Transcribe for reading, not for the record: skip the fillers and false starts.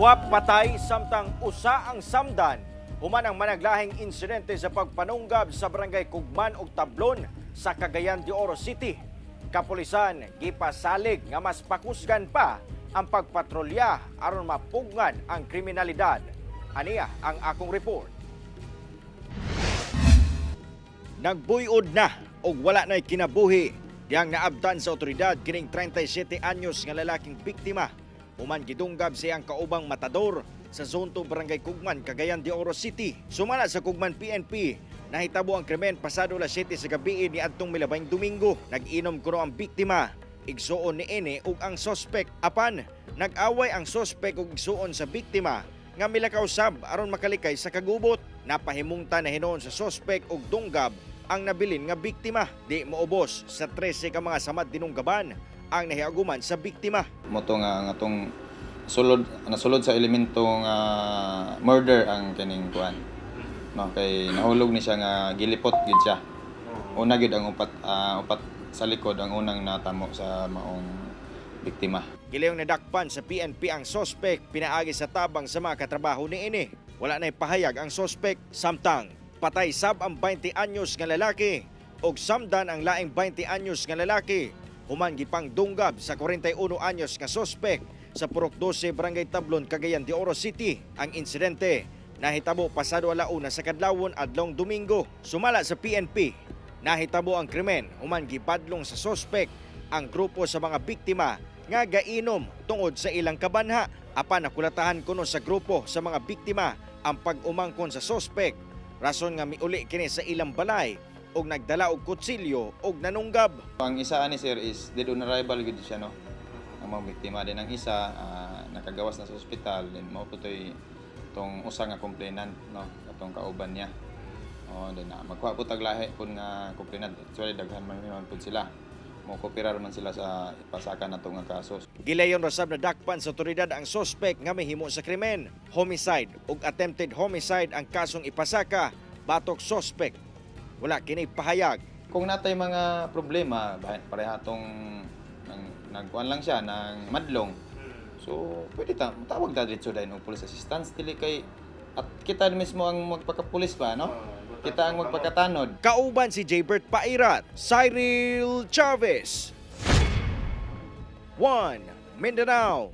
Wa patay samtang usa ang samdan human ang managlahing insidente sa pagpanunggab sa barangay Kugman ug Tablon sa Cagayan de Oro City. Kapulisan gipasalig nga mas pakusgan pa ang pagpatrolya aron mapugngan ang kriminalidad. Aniya ang akong report. Nagbuyod na og wala na'y kinabuhi diyang naabtan sa otoridad kining 37 anyos nga lalaking biktima. Human gidunggab siyang kaubang matador sa Zone 2 Barangay Kugman, Cagayan de Oro City. Sumala sa Kugman PNP, nahitabo ang krimen pasado alas 7 sa gabi ni adtong milabayng Domingo. Nag-inom kuno ang biktima, igsuon ni ine ug ang sospek. Apan nag-away ang sospek ug igsuon sa biktima nga milakaw sab aron makalikay sa kagubot. Napahimungtan na hinuon sa sospek ug dunggab ang nabilin nga biktima. Di moubos sa 13 ka mga samad dinunggaban ang nahiaguman sa biktima. Moto nga atong nasulod sa elemento nga murder ang kining kuan. No, kay nahulog ni siya nga gilipot gid siya. Una gid ang upat sa likod ang unang natamo sa maong biktima. Giliyong nadakpan sa PNP ang sospek pinaagi sa tabang sa mga katrabaho ni ini. Wala na'y pahayag ang sospek samtang patay sab ang 20 anyos nga lalaki ug samdan ang laing 20 anyos nga lalaki. Human gipang dunggab sa 41 anyos nga sospek sa Purok 12 Barangay Tablon, Cagayan de Oro City. Ang insidente nahitabo pasado alauna sa kadlawon adlong Domingo. Sumala sa PNP, nahitabo ang krimen human gipadlong sa sospek ang grupo sa mga biktima nga gainom tungod sa ilang kabanha. Apan nakulatahan kuno sa grupo sa mga biktima ang pag-umangkon sa sospek, rason nga miuli kini sa ilang balay og nagdala og kutsilyo og nanunggab. Ang isa ani sir is dead on arrival gid siya, no. Ang mga biktima din ang isa nakagawas na sa ospital, then mao putoy tong usa nga complainant, no, katong kauban niya. Then magkuha po tag lahi pud nga complainant. Actually daghan man pud sila. Mo kopirar man sila sa ipasakan nato nga kaso. Gilayon rasab na dakpan sa otoridad ang sospek nga mahimo sa krimen. Homicide ug attempted homicide ang kasong ipasaka batok sospek. Wala kini pahayag. Kung natay mga problema, pareha tong nagkuan lang siya ng madlong. So, pwede tawag na dito dahil ng police assistance. Dili kay, at kita mismo ang magpakapulis pa, no? Kita ang magpakatanod. Kauban si Jaybert Pairat, Cyril Chavez. 1 Mindanao.